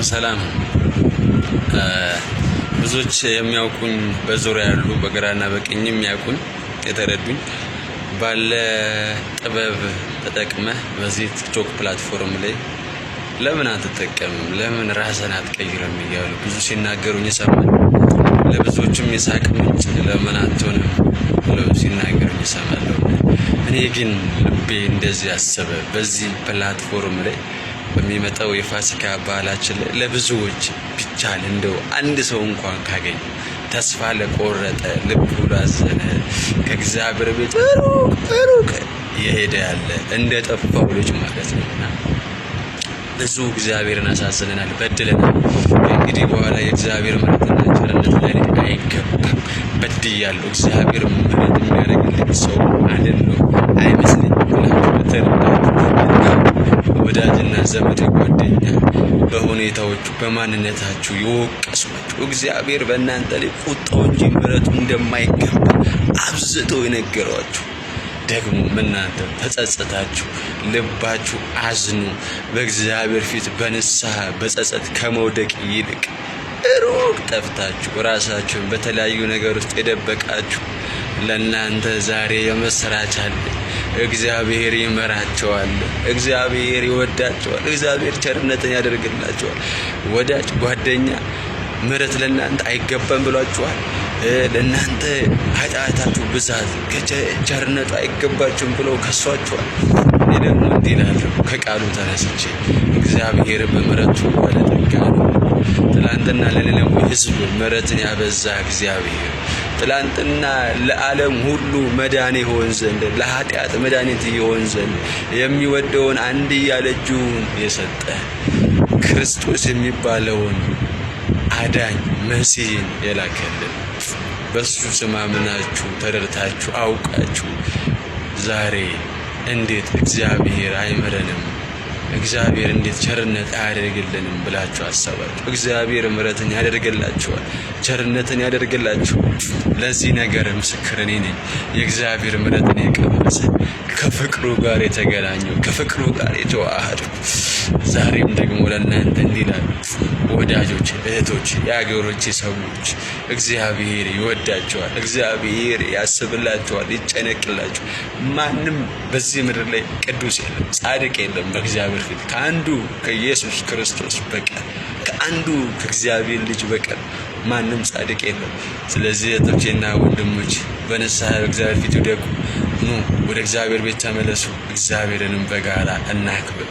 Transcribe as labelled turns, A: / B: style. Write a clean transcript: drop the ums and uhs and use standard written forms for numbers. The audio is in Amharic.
A: ሰላም ብዙዎች የሚያውቁኝ በዙሪያ ያሉ በግራና በቀኝ የሚያውቁኝ የተረዱኝ ባለ ጥበብ ተጠቅመህ በዚህ ቲክቶክ ፕላትፎርም ላይ ለምን አትጠቀምም ለምን ራስህን አትቀይርም እያሉ ብዙ ሲናገሩኝ ሰማን። ለብዙዎችም የሳቅ ምንጭ ለምን አትሆንም ብለው ሲናገሩኝ ሰማለሁ። እኔ ግን ልቤ እንደዚህ አሰበ። በዚህ ፕላትፎርም ላይ በሚመጣው የፋሲካ በዓላችን ላይ ለብዙዎች ቢቻል እንደው አንድ ሰው እንኳን ካገኘ ተስፋ ለቆረጠ ልቡ ላዘነ ከእግዚአብሔር ቤት ሩቅ የሄደ ያለ እንደ ጠፋው ልጅ ማለት ነውና ብዙ እግዚአብሔርን አሳዝነናል፣ በድለናል። እንግዲህ በኋላ የእግዚአብሔር ምሕረትና ቸርነት ለኔ አይገባም። በድያለሁ። እግዚአብሔር ምሕረት የሚያደርግልኝ ሰው አይደለም አይመስለኝም ብላችሁ ወዳጅና ዘመድ ጓደኛ በሁኔታዎቹ በማንነታችሁ የወቀሷችሁ እግዚአብሔር በእናንተ ላይ ቁጣው እንጂ ምሕረቱ እንደማይገባ አብዝተው የነገሯችሁ ደግሞ እናንተ ተጸጸታችሁ ልባችሁ አዝኑ በእግዚአብሔር ፊት በንስሐ በጸጸት ከመውደቅ ይልቅ ሩቅ ጠፍታችሁ ራሳችሁን በተለያዩ ነገር ውስጥ የደበቃችሁ ለእናንተ ዛሬ የምስራች አለ። እግዚአብሔር ይመራቸዋል፣ እግዚአብሔር ይወዳቸዋል፣ እግዚአብሔር ቸርነትን ያደርግላቸዋል። ወዳጅ ጓደኛ ምሕረት ለእናንተ አይገባም ብሏችኋል። ለእናንተ ኃጢአታችሁ ብዛት ቸርነቱ አይገባችሁም ብለው ከሷችኋል። እኔ ደግሞ እንዲህ እላለሁ ከቃሉ ተነስቼ እግዚአብሔር በምሕረቱ ባለጠጋ ነው። ትላንትና ለሌላው ሕዝብ ምሕረትን ያበዛ እግዚአብሔር ትላንትና ለዓለም ሁሉ መዳን ይሆን ዘንድ ለኃጢአት መድኃኒት ይሆን ዘንድ የሚወደውን አንድያ ልጁን የሰጠ ክርስቶስ የሚባለውን አዳኝ መሲህን የላከልን በሱ ስም አምናችሁ ተረድታችሁ አውቃችሁ ዛሬ እንዴት እግዚአብሔር አይምረንም እግዚአብሔር እንዴት ቸርነት አያደርግልንም ብላችሁ አሰባችሁ። እግዚአብሔር ምሕረትን ያደርግላችኋል፣ ቸርነትን ያደርግላችኋል። ለዚህ ነገር ምስክር እኔ ነኝ። የእግዚአብሔር ምሕረትን የቀመሰ ከፍቅሩ ጋር የተገናኘው ከፍቅሩ ጋር የተዋሃደው ዛሬም ደግሞ ለእናንተ እንዲህ ይላል። ወዳጆች፣ እህቶች፣ የአገሮች ሰዎች እግዚአብሔር ይወዳቸዋል፣ እግዚአብሔር ያስብላቸዋል፣ ይጨነቅላቸዋል። ማንም በዚህ ምድር ላይ ቅዱስ የለም፣ ጻድቅ የለም በእግዚአብሔር ፊት ከአንዱ ከኢየሱስ ክርስቶስ በቀር ከአንዱ ከእግዚአብሔር ልጅ በቀር ማንም ጻድቅ የለም። ስለዚህ እህቶቼና ወንድሞች በንስሐ በእግዚአብሔር ፊት ይውደቁ። ኑ ወደ እግዚአብሔር ቤት ተመለሱ። እግዚአብሔርንም በጋራ እናክብር።